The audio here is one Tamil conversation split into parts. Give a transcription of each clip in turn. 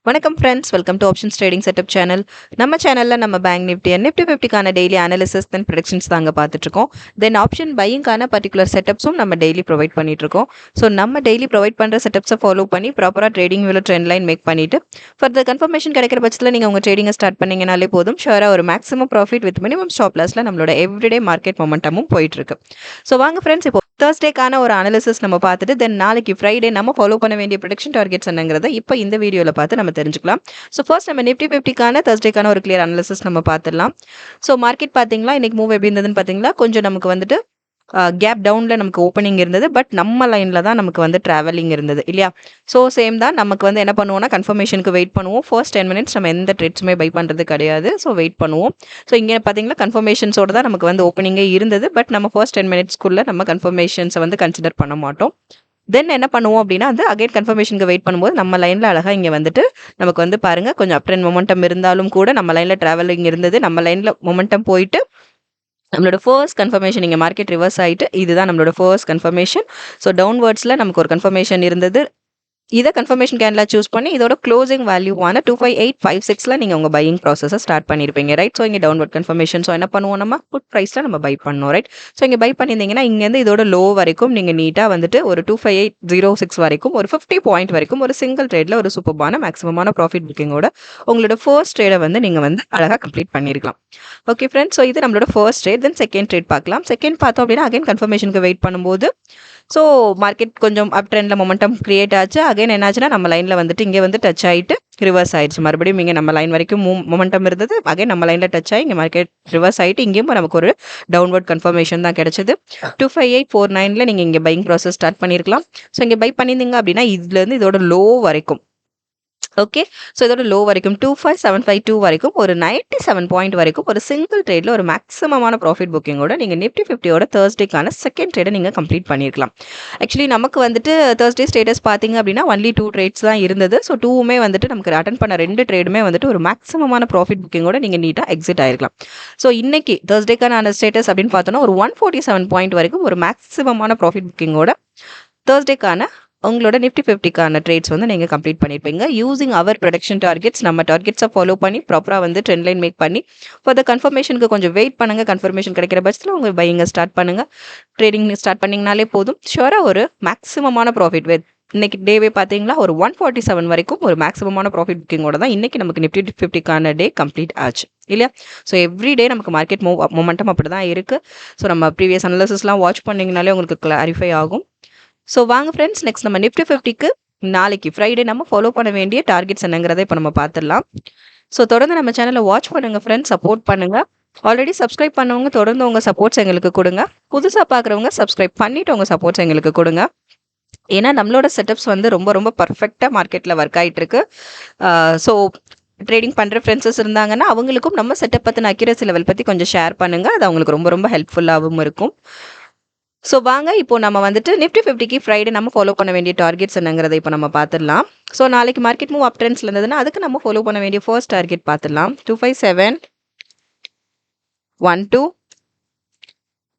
வணக்கம் friends, welcome to options trading setup channel. நம்ம சேனலில் நம்ம பேங்க் நிஃப்டி அண்ட் நிஃப்டி 50க்கான டெய்லி அனாலிசிஸ் தென் ப்ரெடிக்ஷன்ஸ் தாங்க பார்த்துட்ருக்கோம். தென் ஆப்ஷன் பையிங்கான பர்டிகுலர் செட்டப்ஸும் நம்ம டெய்லி ப்ரொவைட் பண்ணிட்டுருக்கோம். ஸோ நம்ம டெய்லி ப்ரொவைட் பண்ணுற செட்டப்ஸை ஃபாலோ பண்ணி ப்ராப்பராக ட்ரேடிங் வியூவில் ட்ரெண்ட் லைன் மேக் பண்ணிவிட்டு ஃபர்தர் கன்ஃபர்மேஷன் கிடைக்கிற பட்சத்தில் நீங்கள் உங்கள் ட்ரேடிங்கை ஸ்டார்ட் பண்ணிங்கனாலே போதும். ஷுவராக ஒரு maximum profit with minimum stop லாஸில் நம்மளோட எவ்ரிடே மார்க்கெட் மொமெண்டமும் போயிட்டுருக்கு. ஸோ வாங்க ஃப்ரெண்ட்ஸ், இப்போ தேர்ஸ்டேக்கான ஒரு அனாலிசிஸ் நம்ம பார்த்துட்டு தென் நாளைக்கு ஃப்ரைடே நம்ம ஃபாலோ பண்ண வேண்டிய ப்ரெடிக்ஷன் டார்கெட்ஸ் என்னங்கிறத இப்போ இந்த வீடியோவில் பார்த்து நம்ம தெரிஞ்சுக்கலாம். ஸோ ஃபர்ஸ்ட் நம்ம நிஃப்டி 50க்கான தேர்ஸ்டேக்கான ஒரு கிளியர் அனாலிசிஸ் நம்ம பார்த்துடலாம். ஸோ மார்க்கெட் பார்த்தீங்களா, இன்னைக்கு மூவ் எப்படி இருந்ததுன்னு பார்த்தீங்களா, கொஞ்சம் நமக்கு வந்துட்டு கேப் டவுனில் நமக்கு ஓப்பனிங் இருந்தது. பட் நம்ம லைனில் தான் நமக்கு வந்து ட்ராவலிங் இருந்தது இல்லையா. ஸோ சேம் தான் நமக்கு வந்து என்ன பண்ணுவோம்னா கன்ஃபர்மேஷனுக்கு வெயிட் பண்ணுவோம். ஃபர்ஸ்ட் 10 மினிட்ஸ் நம்ம எந்த ட்ரேட்ஸுமே பை பண்ணுறது கிடையாது. ஸோ வெயிட் பண்ணுவோம். ஸோ இங்கே பார்த்தீங்கன்னா கன்ஃபர்மேஷன்ஸோட தான் நமக்கு வந்து ஓப்பனிங்கே இருந்தது. பட் நம்ம ஃபர்ஸ்ட் 10 மினிட்ஸ்க்குள்ளே நம்ம கன்ஃபர்மேஷன்ஸை வந்து கன்சிடர் பண்ண மாட்டோம். தென் என்ன பண்ணுவோம் அப்படின்னா வந்து அகைன் கன்ஃபர்மேஷனுக்கு வெயிட் பண்ணும்போது நம்ம லைனில் அழகாக இங்கே வந்துட்டு நமக்கு வந்து பாருங்கள் கொஞ்சம் அப் ட்ரெண்ட் மொமெண்டம் இருந்தாலும் கூட நம்ம லைனில் ட்ராவலிங் இருந்தது. நம்ம லைனில் மொமெண்டம் போயிட்டு நம்மளோட ஃபர்ஸ்ட் கன்ஃபர்மேஷன் இங்கே மார்க்கெட் ரிவர்ஸ் ஆகிட்டு இதுதான் நம்மளோட ஃபர்ஸ்ட் கன்ஃபர்மேஷன். ஸோ டவுன்வர்ட்ஸில் நமக்கு ஒரு கன்ஃபர்மேஷன் இருந்தது. இதை கன்ஃபர்மேஷன் கேண்டில் சூஸ் பண்ணி இதோட க்ளோசிங் வேல்யூவான 25856 நீங்கள் உங்கள் பையிங் ப்ராசஸை ஸ்டார்ட் பண்ணியிருப்பீங்க ரைட். ஸோ இங்கே டவுன்வர்ட் கன்ஃபர்மேஷன். ஸோ என்ன பண்ணுவோம், நம்ம புட் ப்ரைஸில் நம்ம பை பண்ணோம் ரைட். ஸோ இங்கே பை பண்ணியிருந்தீங்கன்னா இங்கேருந்து இதோட லோ வரைக்கும் நீங்கள் நீட்டாக வந்துட்டு ஒரு 25806 வரைக்கும் ஒரு 50 பாயிண்ட் வரைக்கும் ஒரு சிங்கிள் ட்ரேடில் ஒரு சூப்பரான மேக்ஸிமமான ப்ராஃபிட் புக்கிங்கோட உங்களோட ஃபர்ஸ்ட் ட்ரேடை வந்து நீங்கள் வந்து அழகாக கம்ப்ளீட் பண்ணியிருக்கலாம். ஓகே ஃப்ரெண்ட்ஸ், ஸோ இது நம்மளோட first trade. Then second trade பார்க்கலாம். செகண்ட் பார்த்தோம் அப்படின்னா அகைன் கன்ஃபர்மேஷனுக்கு வெயிட் பண்ணும்போது ஸோ மார்க்கெட் கொஞ்சம் அப் ட்ரெண்டில் மொமெண்டம் கிரியேட் ஆச்சு. அகைன் என்னாச்சுன்னா நம்ம லைனில் வந்துட்டு இங்கே வந்து டச் ஆகிட்டு ரிவர்ஸ் ஆயிடுச்சு. மறுபடியும் இங்கே நம்ம லைன் வரைக்கும் மொமெண்டம் இருந்தது. அகைன் நம்ம லைனில் டச் ஆகி இங்கே மார்க்கெட் ரிவர்ஸ் ஆகிட்டு இங்கேயும் நமக்கு ஒரு டவுன்வர்ட் கன்ஃபர்மேஷன் தான் கிடைச்சது. 25849 நீங்கள் இங்கே பையிங் ப்ராசஸ் ஸ்டார்ட் பண்ணியிருக்கலாம். ஸோ இங்கே பை பண்ணியிருந்தீங்க அப்படின்னா இதுலேருந்து இதோட லோ வரைக்கும் ஓகே. ஸோ இதோட லோ வரைக்கும் 25752 வரைக்கும் ஒரு 97 பாயிண்ட் வரைக்கும் ஒரு சிங்கிள் ட்ரேடில் ஒரு மேக்ஸிமமான ப்ராஃபிட் புக்கிங்கோட நீங்கள் நிஃப்டி 50யோட தேர்ஸ்டேக்கான செகண்ட் ட்ரேடை நீங்கள் கம்ப்ளீட் பண்ணியிருக்கலாம். ஆக்சுவலி நமக்கு வந்துட்டு தேர்ஸ்டே ஸ்டேட்டஸ் பார்த்தீங்க அப்படின்னா ஒன்லி 2 ட்ரேட்ஸ் தான் இருந்தது. ஸோ 2மே வந்துட்டு நமக்கு அட்டன் பண்ண 2 ட்ரேடுமே வந்துட்டு ஒரு மேக்ஸிமமான ப்ராஃபிட் புக்கிங்கோட நீங்கள் நீட்டாக எக்ஸிட் ஆயிருக்கலாம். ஸோ இன்னைக்கு தேர்ஸ்டேக்கான ஸ்டேட்டஸ் அப்படின்னு பார்த்தோன்னா ஒரு 147 பாயிண்ட் வரைக்கும் ஒரு மேக்ஸிமமான ப்ராஃபிட் புக்கிங்கோட தேர்ஸ்டேக்கான உங்களோட நிஃப்டி 50க்கான ட்ரேட்ஸ் வந்து நீங்கள் கம்ப்ளீட் பண்ணியிருப்பீங்க. யூசிங் அவர் ப்ரொடக்ஷன் டார்கெட்ஸ் நம்ம டார்கெட்ஸை ஃபாலோ பண்ணி ப்ராப்பராக வந்து ட்ரெண்ட் லைன் மேக் பண்ணி ஃபார் த கன்ஃபர்மேஷனுக்கு கொஞ்சம் வெயிட் பண்ணுங்கள். கன்ஃபர்மேஷன் கிடைக்கிற பட்சத்தில் உங்கள் பையிங்கை ஸ்டார்ட் பண்ணுங்கள். ட்ரேடிங் ஸ்டார்ட் பண்ணிங்கனாலே போதும். ஷுவராக ஒரு மேக்ஸிமமான ப்ராஃபிட் வித் இன்னைக்கு டேவே பார்த்தீங்களா ஒரு 147 வரைக்கும் ஒரு மேக்ஸிமமான ப்ராஃபிட் புக்கிங்கோட தான் இன்னைக்கு நமக்கு நிஃப்டி 50க்கான டே கம்ப்ளீட் ஆச்சு இல்லையா. ஸோ எவ்ரி டே நமக்கு மார்க்கெட் மொமெண்டம் அப்படி தான் இருக்குது. ஸோ நம்ம ப்ரீவியஸ் அனாலிசிஸ்லாம் வாட்ச் பண்ணிங்கனாலே உங்களுக்கு கிளாரிஃபை ஆகும். ஸோ வாங்க ஃப்ரெண்ட்ஸ், நெக்ஸ்ட் நம்ம நிஃப்டி 50க்கு நாளைக்கு ஃப்ரைடே நம்ம ஃபாலோ பண்ண வேண்டிய டார்கெட்ஸ் என்னங்கிறத இப்போ நம்ம பார்த்துடலாம். ஸோ தொடர்ந்து நம்ம சேனலை வாட்ச் பண்ணுங்கள் ஃப்ரெண்ட்ஸ், சப்போர்ட் பண்ணுங்கள். ஆல்ரெடி சப்ஸ்கிரைப் பண்ணவங்க தொடர்ந்து உங்கள் சப்போர்ட்ஸ் எங்களுக்கு கொடுங்க. புதுசாக பார்க்குறவங்க சப்ஸ்கிரைப் பண்ணிவிட்டு உங்கள் சப்போர்ட்ஸ் எங்களுக்கு கொடுங்க. ஏன்னா நம்மளோட செட்டப்ஸ் வந்து ரொம்ப ரொம்ப பர்ஃபெக்டாக மார்க்கெட்டில் ஒர்க் ஆகிட்டுருக்கு. ஸோ ட்ரேடிங் பண்ணுற ஃப்ரெண்ட்ஸஸ் இருந்தாங்கன்னா அவங்களுக்கும் நம்ம செட்டப் பற்றின அக்யூரசி லெவல் பற்றி கொஞ்சம் ஷேர் பண்ணுங்கள். அது அவங்களுக்கு ரொம்ப ரொம்ப ஹெல்ப்ஃபுல்லாகவும் இருக்கும். ஸோ வாங்க இப்போ நம்ம வந்துட்டு நிஃப்டி 50க்கு ஃப்ரைடே நம்ம ஃபாலோ பண்ண வேண்டிய டார்கெட்ஸ் என்னங்கிறத இப்போ நம்ம பார்த்துடலாம். ஸோ நாளைக்கு மார்க்கெட் மூவ் அப் ட்ரெண்ட்ஸில் இருந்ததுன்னா அதுக்கு நம்ம ஃபாலோ பண்ண வேண்டிய ஃபர்ஸ்ட் டார்கெட் பார்த்துடலாம். 25712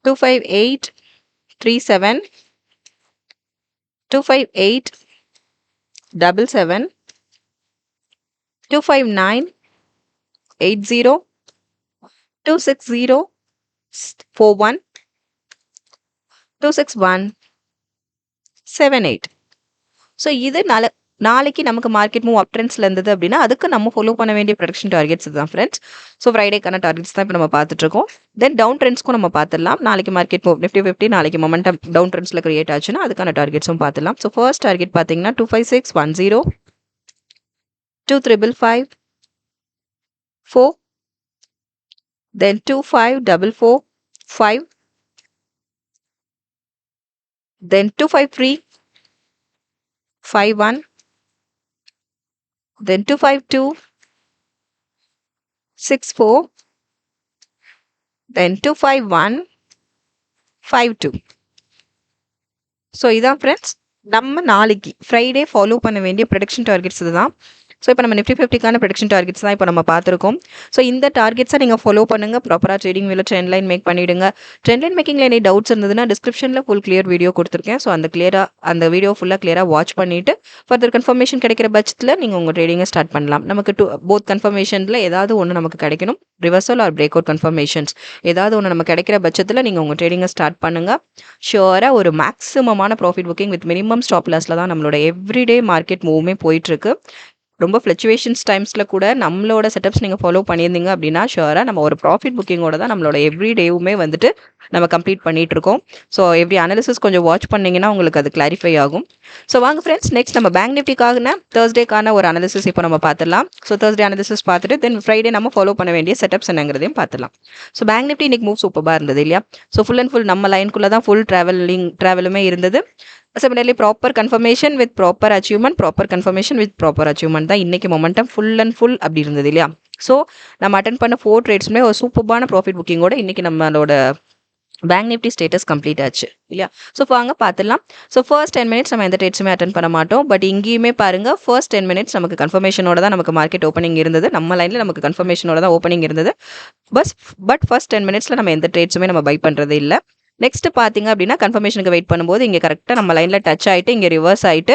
25837 25877 25980 26041 26178. ஸோ இது நாளைக்கு நமக்கு மார்க்கெட் மூவ் அப் ட்ரெண்ட்ஸில் இருந்தது அப்படின்னா அதுக்கு நம்ம ஃபாலோ பண்ண வேண்டிய ப்ரொடக்ஷன் டார்கெட்ஸ் தான் ஃப்ரெண்ட்ஸ். ஸோ ஃப்ரைடேக்கான டார்கெட்ஸ் தான் இப்போ நம்ம பார்த்துட்ருக்கோம். தென் டவுன் ட்ரெண்ட்ஸ்க்கும் நம்ம பார்த்துடலாம். நாளைக்கு மார்க்கெட் மூவ் நிஃப்டி 50 நாளைக்கு மொமெண்டம் டவுன் ட்ரெண்ட்ஸில் கிரியேட் ஆச்சுன்னா அதுக்கான டார்கெட்ஸும் பார்த்துடலாம். ஸோ ஃபர்ஸ்ட் டார்கெட் பார்த்தீங்கன்னா 25610 25554 தென் 25445 then 25351 then 25264 then 25152. ஸோ இதான் ஃப்ரெண்ட்ஸ் நம்ம நாளைக்கு ஃப்ரைடே ஃபாலோ பண்ண வேண்டிய ப்ரொடக்ஷன் டார்கெட்ஸ் இதுதான். ஸோ இப்போ நம்ம நிஃப்டி 50க்கான ப்ரெடிக்ஷன் டார்கெட்ஸ் தான் இப்போ நம்ம பார்த்துருக்கோம். ஸோ இந்த டார்கெட்ஸை நீங்கள் ஃபாலோ பண்ணுங்கள். ப்ராப்பராக ட்ரேடிங் வியூவில் ட்ரெண்ட் லைன் மேக் பண்ணிவிடுங்க. ட்ரெண்ட் லைன் மேக்கிங்கில் எனி டவுட்ஸ் இருந்ததுன்னா டிஸ்கிரிப்ஷனில் ஃபுல் கிளியர் வீடியோ கொடுத்துருக்கேன். ஸோ அந்த வீடியோ ஃபுல்லாக கிளியராக வாட்ச் பண்ணிவிட்டு ஃபர்தர் கன்ஃபர்மேஷன் கிடைக்கிற பட்சத்தில் நீங்கள் உங்கள் ட்ரேடிங்கை ஸ்டார்ட் பண்ணலாம். நமக்கு போத் கன்ஃபர்மேஷனில் ஏதாவது ஒன்று நமக்கு கிடைக்கணும். Reversal R break out confirmations ஏதாவது ஒன்று நமக்கு கிடைக்கிற பட்சத்தில் நீங்கள் உங்கள் ட்ரேடிங்கை ஸ்டார்ட் பண்ணுங்கள். ஷியோராக ஒரு மேக்ஸிமமான profit booking with minimum stop லாஸில் தான் நம்மளோட எவ்ரிடே மார்க்கெட் மூவ்மே போயிட்டுருக்கு. ரொம்ப ஃப்ளக்சுவேஷன்ஸ் டைம்ஸில் கூட நம்மளோட செட்டப்ஸ் நீங்கள் ஃபாலோ பண்ணியிருந்தீங்க அப்படின்னா ஷுவராக நம்ம ஒரு ப்ராஃபிட் புக்கிங்கோட தான் நம்மளோட எவ்ரி டேவுமே வந்துட்டு நம்ம கம்ப்ளீட் பண்ணிட்டு இருக்கோம். ஸோ எவ்ரி அனாலிசிஸ் கொஞ்சம் வாட்ச் பண்ணிங்கன்னா உங்களுக்கு அது கிளாரிஃபை ஆகும். ஸோ வாங்க ஃப்ரெண்ட்ஸ், நெக்ஸ்ட் நம்ம பேங்க் நிஃப்டிக்கான தேர்ஸ்டேக்கான ஒரு அனாலிசிஸ் இப்போ நம்ம பார்த்துடலாம். ஸோ தேர்ஸ்டே அனாலிசிஸ் பார்த்துட்டு தென் ஃப்ரைடே நம்ம ஃபாலோ பண்ண வேண்டிய செட்டப்ஸ் என்னங்கிறதையும் பார்த்துலாம். ஸோ பேங்க் நிஃப்டி இன்னைக்கு மூவ் சூப்பராக இருந்தது இல்லையா? ஸோ ஃபுல் அண்ட் ஃபுல் நம்ம லைனுக்குள்ளே தான் ஃபுல் ட்ராவலுமே இருந்தது. Similarly, proper confirmation with proper achievement, proper confirmation with proper achievement தான் இன்னைக்கு மொமெண்டம் ஃபுல் அண்ட் ஃபுல் அப்படி இருந்தது இல்லையா? ஸோ நம்ம அட்டன் பண்ண 4 ட்ரேட்ஸுமே ஒரு சூப்பரான ப்ராஃபிட் புக்கிங்கோட இன்னைக்கு நம்மளோட பேங்க் நிஃப்டி ஸ்டேட்டஸ் கம்ப்ளீட் ஆச்சு இல்லையா? ஸோ வாங்க பார்த்துலாம். ஸோ ஃபர்ஸ்ட் 10 மினிட்ஸ் நம்ம எந்த ட்ரேட்ஸுமே அட்டன் பண்ண மாட்டோம். பட் இங்கேயுமே பாருங்க, ஃபர்ஸ்ட் 10 மினிட்ஸ் நமக்கு கன்ஃபர்மேஷனோட தான் நமக்கு மார்க்கெட் ஓப்பனிங் இருந்தது. நம்ம லைனில் நமக்கு கன்ஃபர்மேஷனோட தான் ஓப்பனிங் இருந்தது. பட் ஃபர்ஸ்ட் 10 மினிட்ஸில் நம்ம எந்த ட்ரேட்ஸுமே நம்ம பை பண்ணுறது இல்லை. நெக்ஸ்ட் பார்த்தீங்க அப்படின்னா கன்ஃபர்மேஷனுக்கு வெயிட் பண்ணும்போது இங்கே கரெக்டாக நம்ம லைனில் டச் ஆகிட்டு இங்கே ரிவர்ஸ் ஆகிட்டு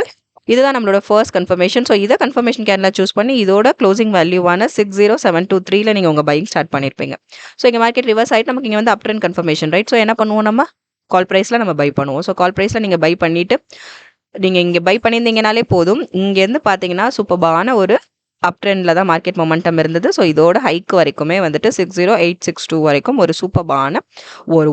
இதுதான் நம்மளோட ஃபர்ஸ்ட் கன்ஃபர்மேஷன். ஸோ இதை கன்ஃபர்மேஷன் கேன்ல சூஸ் பண்ணி இதோட க்ளோசிங் வேல்யூவான 60723 நீங்கள் உங்கள் பையிங் ஸ்டார்ட் பண்ணியிருப்பீங்க. ஸோ இங்கே மார்க்கெட் ரிவர்ஸ் ஆகிட்டு நமக்கு இங்கே வந்து அப் ட்ரெண்ட் கன்ஃபர்மேஷன் ரைட். ஸோ என்ன பண்ணுவோம், நம்ம கால் ப்ரைஸில் நம்ம பை பண்ணுவோம். ஸோ கால் ப்ரைஸில் நீங்கள் பை பண்ணிவிட்டு நீங்கள் இங்கே பை பண்ணியிருந்தீங்கனாலே போதும். இங்கேருந்து பார்த்தீங்கன்னா சூப்பரான ஒரு அப் ட்ரெண்டில் தான் மார்க்கெட் மொமெண்டம் இருந்தது. ஸோ இதோட ஹைக்கு வரைக்குமே வந்துட்டு 60862 வரைக்கும் ஒரு சூப்பரான ஒரு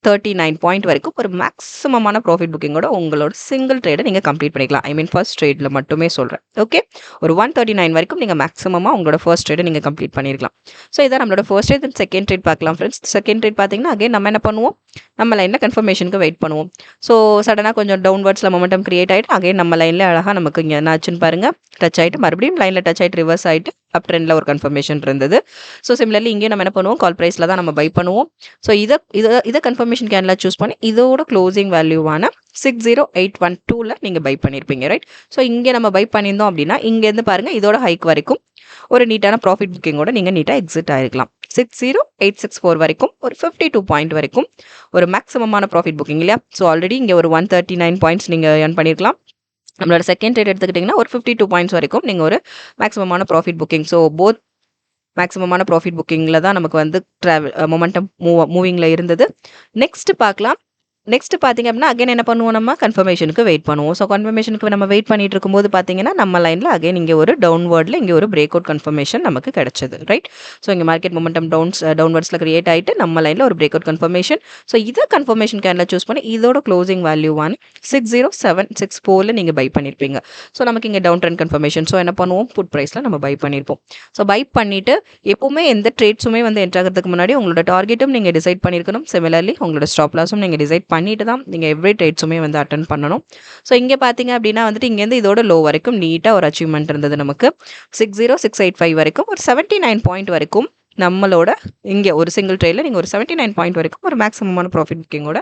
139 பாயிண்ட் வரைக்கும் ஒரு மேக்ஸிமமான ப்ராஃபிட் புக்கிங்கோட உங்களோட சிங்கிள் ட்ரேடை நீங்கள் கம்ப்ளீட் பண்ணிக்கலாம். ஐ மீன் ஃபர்ஸ்ட் ட்ரேடில் மட்டுமே சொல்கிறேன். ஓகே, ஒரு 139 வரைக்கும் நீங்கள் மேக்ஸிமமாக உங்களோட ஃபர்ஸ்ட் ட்ரேடை நீங்கள் கம்ப்ளீட் பண்ணிருக்கலாம். ஸோ இதான் நம்மளோட first trade. Then second trade பார்க்கலாம் ஃப்ரெண்ட்ஸ். செகண்ட் ட்ரேட் பார்த்தீங்கன்னா அகைன் நம்ம என்ன பண்ணுவோம், நம்ம லைனில் கன்ஃபர்மேஷனுக்கு வெயிட் பண்ணுவோம். ஸோ சடனாக கொஞ்சம் டவுன்வர்ட்ஸில் மொமெண்டம் கிரியேட் ஆகிட்டு அகைன் நம்ம லைனில் அழகாக நமக்கு இங்கே என்ன ஆச்சுன்னு பாருங்கள், டச் ஆகிட்டு மறுபடியும் லைனில் டச் ஆகிட்டு ரிவர்ஸ் ஆகிட்டு அப் ட்ரெண்டில் ஒரு கன்ஃபர்மேஷன் இருந்தது. ஸோ சிமிலர்லி இங்கேயும் நம்ம என்ன பண்ணுவோம், கால் ப்ரைஸில் தான் நம்ம பை பண்ணுவோம். ஸோ இதை கன்ஃபர்மேஷன் கேன்ல சூஸ் பண்ணி இதோட க்ளோசிங் வேல்யூவான 60812 நீங்கள் பை பண்ணியிருப்பீங்க ரைட். ஸோ இங்கே நம்ம பை பண்ணியிருந்தோம் அப்படின்னா இங்கேருந்து பாருங்கள் இதோட ஹைக் வரைக்கும் ஒரு நீட்டான ப்ராஃபிட் புக்கிங்கோட நீங்கள் நீட்டாக எக்ஸிட் ஆகிருக்கலாம். 60864 வரைக்கும் ஒரு 52 பாயிண்ட் வரைக்கும் ஒரு மேக்ஸிமமான ப்ராஃபிட் புக்கிங் இல்லையா? ஸோ ஆல்ரெடி இங்கே ஒரு 139 பாயிண்ட்ஸ் நீங்கள் ஏர்ன் பண்ணியிருக்கலாம். நம்மளோட செகண்ட் ட்ரேட் எடுத்துக்கிட்டிங்கன்னா ஒரு 52 பாயிண்ட்ஸ் வரைக்கும் நீங்கள் ஒரு மேக்ஸிமமான ப்ராஃபிட் புக்கிங். ஸோ போத் மேக்ஸிமமான ப்ராஃபிட் புக்கிங்கில் தான் நமக்கு வந்து மொமெண்டம் மூவிங்கில் இருந்தது. நெக்ஸ்ட் பார்க்கலாம். நெக்ஸ்ட் பார்த்தீங்க அப்படின்னா அகைன் என்ன பண்ணுவோம், நம்ம கன்ஃபர்மேஷனுக்கு வெயிட் பண்ணுவோம். ஸோ கன்ஃபர்மேஷனுக்கு நம்ம வெயிட் பண்ணிட்டு இருக்கும்போது பார்த்தீங்கன்னா நம்ம லைனில் அகைன் இங்கே ஒரு டவுன்வர்டில் இங்கே ஒரு பிரேக் அவுட் கன்ஃபர்மேஷன் நமக்கு கிடைச்சது ரைட். ஸோ இங்கே மார்க்கெட் மொமெண்டம் டவுன்வர்ட்ஸில் கிரியேட் ஆகிட்டு நம்ம லைனில் ஒரு பிரேக் அவுட் கன்ஃபர்மேஷன். ஸோ இதை கன்ஃபர்மேஷன் கேனில் சூஸ் பண்ணி இதோட க்ளோசிங் வேல்யூவான 60764 நீங்கள் பை பண்ணியிருப்பீங்க. ஸோ நமக்கு இங்கே டவுன் ட்ரெண்ட் கன்ஃபர்மேஷன். ஸோ என்ன பண்ணுவோம், புட் ப்ரைஸில் நம்ம பை பண்ணியிருப்போம். ஸோ பை பண்ணிவிட்டு எப்பவுமே எந்த ட்ரேட்ஸுமே வந்து என்ட்ரு ஆகிறதுக்கு முன்னாடி உங்களோட டார்கெட்டும் நீங்கள் டிசைட் பண்ணியிருக்கணும். சிமிலர்லி உங்களோட ஸ்டாப் லாஸும் நீங்கள் டிசைட் பண்ணிட்டு தான் நீங்கள் எவ்ரி ட்ரேட்ஸுமே வந்து அட்டன் பண்ணணும். ஸோ இங்கே பார்த்தீங்க அப்படின்னா வந்துட்டு இங்கேருந்து இதோட லோ வரைக்கும் நீட்டாக ஒரு அச்சீவ்மெண்ட் இருந்தது நமக்கு. 60685 வரைக்கும் ஒரு 79 பாயிண்ட் வரைக்கும் நம்மளோட இங்கே ஒரு சிங்கிள் ட்ரேடில் நீங்கள் ஒரு 79 பாயிண்ட் வரைக்கும் ஒரு மேக்ஸிமமான ப்ராஃபிட் புக்கிங்கோட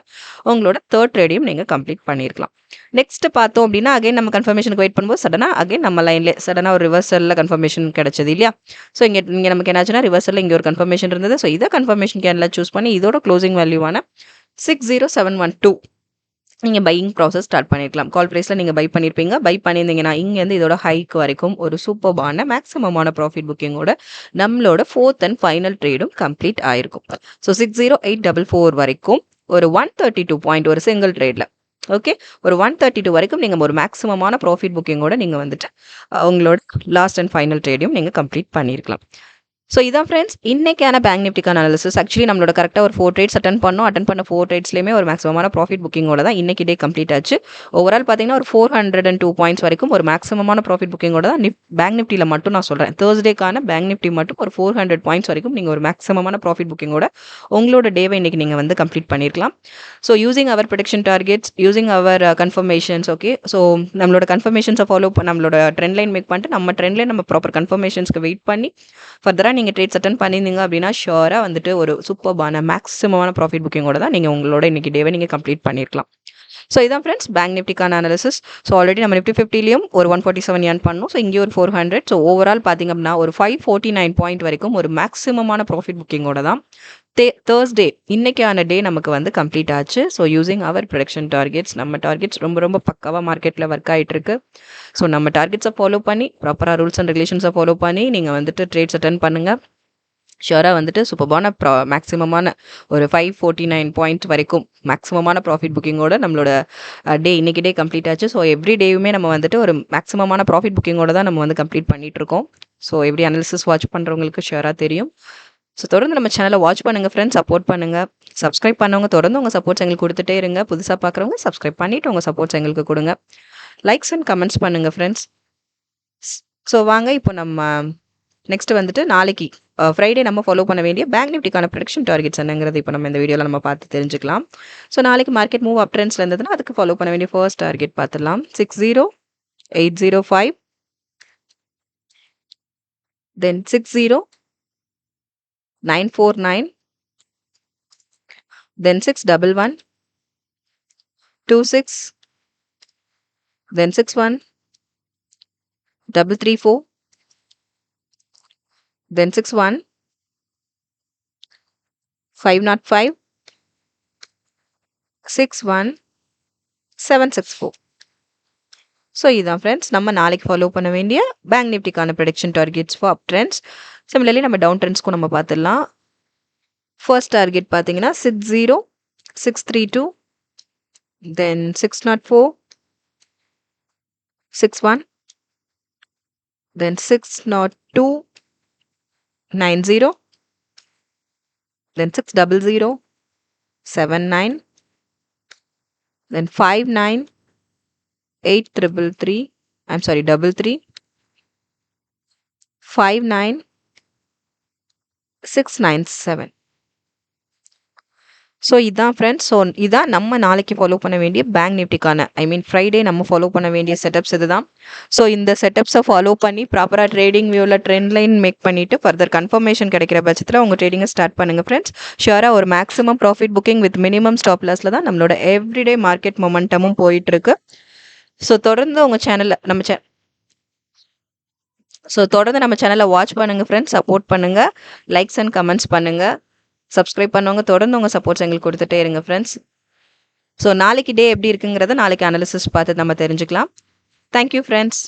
உங்களோட தேர்ட் ட்ரேடையும் நீங்கள் கம்ப்ளீட் பண்ணியிருக்கலாம். நெக்ஸ்ட் பார்த்தோம் அப்படின்னா அகைன் நம்ம கன்ஃபர்மேஷனுக்கு வெயிட் பண்ணும்போது சடனாக அகைன் நம்ம லைன்லேயே சடனாக ஒரு ரிவர்சலில் கன்ஃபர்மேஷன் கிடைச்சது இல்லையா? ஸோ இங்கே நமக்கு என்னாச்சுன்னா ரிவர்சலில் இங்கே ஒரு கன்ஃபர்மேஷன் இருந்தது. ஸோ இதை கன்ஃபர்மேஷன் கேனில் சூஸ் பண்ணி இதோட க்ளோசிங் வேல்யூவான 60712 நீங்கள் பையிங் ப்ராசஸ் ஸ்டார்ட் பண்ணியிருக்கலாம். கால் ப்ரைஸில் நீங்கள் பை பண்ணியிருப்பீங்க. பை பண்ணியிருந்தீங்கன்னா இங்கேருந்து இதோட ஹைக்கு வரைக்கும் ஒரு சூப்பரான மேக்ஸிமமான ப்ராஃபிட் புக்கிங்கோட நம்மளோட ஃபோர்த் அண்ட் ஃபைனல் ட்ரேடும் கம்ப்ளீட் ஆயிருக்கும். ஸோ 60844 வரைக்கும் ஒரு 132 பாயிண்ட் ஒரு சிங்கிள் ட்ரேடில் ஓகே ஒரு 132 வரைக்கும் நீங்கள் ஒரு மேக்ஸிமமான ப்ராஃபிட் புக்கிங்கோட நீங்கள் வந்துட்டு உங்களோட லாஸ்ட் அண்ட் ஃபைனல் ட்ரேடையும் நீங்கள் கம்ப்ளீட் பண்ணியிருக்கலாம். ஸோ இதான் ஃப்ரெண்ட்ஸ் இன்னைக்கான பேங்க் நிஃப்டிக்கான அனாலிசிஸ். ஆக்சுவலி நம்மளோட கரெக்டாக ஒரு 4 ட்ரேட்ஸ் அட்டன் பண்ண 4 ட்ரேட்ஸ்லையுமே ஒரு மேக்ஸிமமான ப்ராஃபிட் புக்கிங்கோட தான் இன்னைக்கு டே கம்ப்ளீட் ஆச்சு. ஓவரால் பார்த்தீங்கன்னா ஒரு 402 பாயிண்ட்ஸ் வரைக்கும் ஒரு மேக்ஸிமமான ப்ராஃபிட் புக்கிங்கோட தான் பேங்க் நிஃப்டியில் மட்டும் நான் சொல்கிறேன். தேர்ஸ்டேக்கான பேங்க் நிஃப்டி மட்டும் ஒரு 400 பாயிண்ட்ஸ் வரைக்கும் நீங்கள் ஒரு மேக்ஸிமமான ப்ராஃபிட் புக்கிங்கோட உங்களோட டேவை இன்னைக்கு நீங்கள் வந்து கம்ப்ளீட் பண்ணியிருக்கலாம். ஸோ யூசிங் அவர் ப்ரெடிக்ஷன் டார்கெட்ஸ், யூசிங் அவர் கன்ஃபர்மேஷன்ஸ். ஓகே, ஸோ நம்மளோட கன்ஃபர்மேஷன்ஸை ஃபாலோ நம்மளோட ட்ரெண்ட் லைன் மேக் பண்ணிட்டு நம்ம ட்ரெண்ட் லைன் நம்ம ப்ராப்பர் கன்ஃபர்மேஷன்ஸ்க்கு வெயிட் பண்ணி ஃபர்தராக நீங்கள் ட்ரேட்ஸ் அட்டன் பண்ணியிருந்தீங்க அப்படின்னா ஷுவராக வந்துட்டு ஒரு சூப்பர்பான மேக்ஸிமமான ப்ராஃபிட் புக்கிங்கோட தான் நீங்கள் உங்களோட இன்னைக்கு டேவை நீங்கள் கம்ப்ளீட் பண்ணியிருக்கலாம். ஸோ இதான் ஃப்ரெண்ட்ஸ் பேங்க் நிஃப்டிக்கான அனாலிசிஸ். ஸோ ஆல்ரெடி நம்ம நிஃப்டி 50லையும் ஒரு 147 ஏர்ன் பண்ணோம். ஸோ இங்கே ஒரு 400. ஸோ ஓவரால் பார்த்தீங்க அப்படின்னா ஒரு 549 பாயிண்ட் வரைக்கும் ஒரு மேக்ஸிமமான ப்ராஃபிட் புக்கிங்கோட தான் தேர்ஸ்டே இன்னைக்கான டே நமக்கு வந்து கம்ப்ளீட் ஆச்சு. ஸோ யூசிங் அவர் ப்ரொடக்ஷன் டார்கெட்ஸ், நம்ம டார்கெட்ஸ் ரொம்ப பக்காவாக மார்க்கெட்டில் ஒர்க் ஆகிட்டு இருக்கு. ஸோ நம்ம டார்கெட்ஸை ஃபாலோ பண்ணி ப்ராப்பராக ரூல்ஸ் அண்ட் ரெகுலேஷன்ஸை ஃபாலோ பண்ணி நீங்கள் வந்துட்டு ட்ரேட்ஸ் அட்டன் பண்ணுங்கள். ஷியோராக வந்துட்டு சூப்பர்பான மேக்ஸிமமான ஒரு 549 பாயிண்ட் வரைக்கும் மேக்ஸிமமான ப்ராஃபிட் புக்கிங்கோட நம்மளோட டே இன்னைக்கு டே கம்ப்ளீட் ஆச்சு. ஸோ எவ்ரி டேயுமே நம்ம வந்துட்டு ஒரு மேக்ஸிமமான ப்ராஃபிட் புக்கிங்கோட தான் நம்ம வந்து கம்ப்ளீட் பண்ணிட்டு இருக்கோம். ஸோ எவ்ரி அனாலிசிஸ் வாட்ச் பண்ணுறவங்களுக்கு ஷியோராக தெரியும். ஸோ தொடர்ந்து நம்ம சேனலை வாட்ச் பண்ணுங்கள் ஃப்ரெண்ட்ஸ், சப்போர்ட் பண்ணுங்கள். சப்ஸ்கிரைப் பண்ணவங்க தொடர்ந்து உங்கள் சப்போர்ட்ஸ் எங்களுக்கு கொடுத்துட்டே இருங்க. புதுசாக பார்க்குறவங்க சப்ஸ்கிரைப் பண்ணிவிட்டு உங்கள் சப்போர்ட்ஸ் எங்களுக்கு கொடுங்க. லைக்ஸ் அண்ட் கமெண்ட்ஸ் பண்ணுங்கள் ஃப்ரெண்ட்ஸ். ஸோ வாங்க இப்போ நம்ம நெக்ஸ்ட் வந்துட்டு நாளைக்கு ஃப்ரைடே நம்ம ஃபாலோ பண்ண வேண்டிய பேங்க் நிஃப்டிக்கான ப்ரொடக்ஷன் டார்கெட்ஸ் என்னங்கிறது இப்போ நம்ம இந்த வீடியோவில் நம்ம பார்த்து தெரிஞ்சுக்கலாம். ஸோ நாளைக்கு மார்க்கெட் மூவ் அப் ட்ரெண்ட்ஸில் இருந்ததுன்னா அதுக்கு ஃபாலோ பண்ண வேண்டிய ஃபர்ஸ்ட் டார்கெட் பார்த்துடலாம். 60805, தென் 60949, then 611, 26, then 61, 334, then 61, 505, 61, 764. ஸோ இதுதான் ஃப்ரெண்ட்ஸ் நம்ம நாளைக்கு ஃபாலோ பண்ண வேண்டிய பேங்க் நிஃப்டிக்கான prediction targets for up trends. Similarly நம்ம டவுன் ட்ரெண்ட்ஸ்க்கும் நம்ம பார்த்துடலாம். ஃபர்ஸ்ட் டார்கெட் பார்த்தீங்கன்னா 60632, then 604, 61, then 60290, then 600, 79, then 59, 8333, I'm sorry 33, 59, 697. So இதான் ஃப்ரெண்ட்ஸ். ஸோ இதான் நம்ம நாளைக்கு ஃபாலோ பண்ண வேண்டிய பேங்க் நிஃப்டிக்கான ஃப்ரைடே நம்ம ஃபாலோ பண்ண வேண்டிய செட்டப்ஸ் இதுதான். ஸோ இந்த செட்டப்ஸை ஃபாலோ பண்ணி ப்ராப்பராக ட்ரேடிங் வியூவில் ட்ரெண்ட் லைன் மேக் பண்ணிவிட்டு ஃபர்தர் கன்ஃபர்மேஷன் கிடைக்கிற பட்சத்தில் உங்கள் ட்ரேடிங்கை ஸ்டார்ட் பண்ணுங்கள் ஃப்ரெண்ட்ஸ். ஷியோராக ஒரு maximum profit booking with minimum stop லாஸில் தான் நம்மளோட எவ்ரிடே மார்க்கெட் மொமெண்டமும் போயிட்டுருக்கு. ஸோ தொடர்ந்து உங்கள் சேனலில் தொடர்ந்து நம்ம சேனலை வாட்ச் பண்ணுங்கள் ஃப்ரெண்ட்ஸ், சப்போர்ட் பண்ணுங்கள், லைக்ஸ் அண்ட் கமெண்ட்ஸ் பண்ணுங்கள். சப்ஸ்கிரைப் பண்ணவங்க தொடர்ந்து உங்கள் சப்போர்ட்ஸ் எங்களுக்கு கொடுத்துட்டே இருங்க ஃப்ரெண்ட்ஸ். ஸோ நாளைக்கு டே எப்படி இருக்குங்கிறத நாளைக்கு அனாலிசிஸ் பார்த்து நம்ம தெரிஞ்சுக்கலாம். Thank you friends.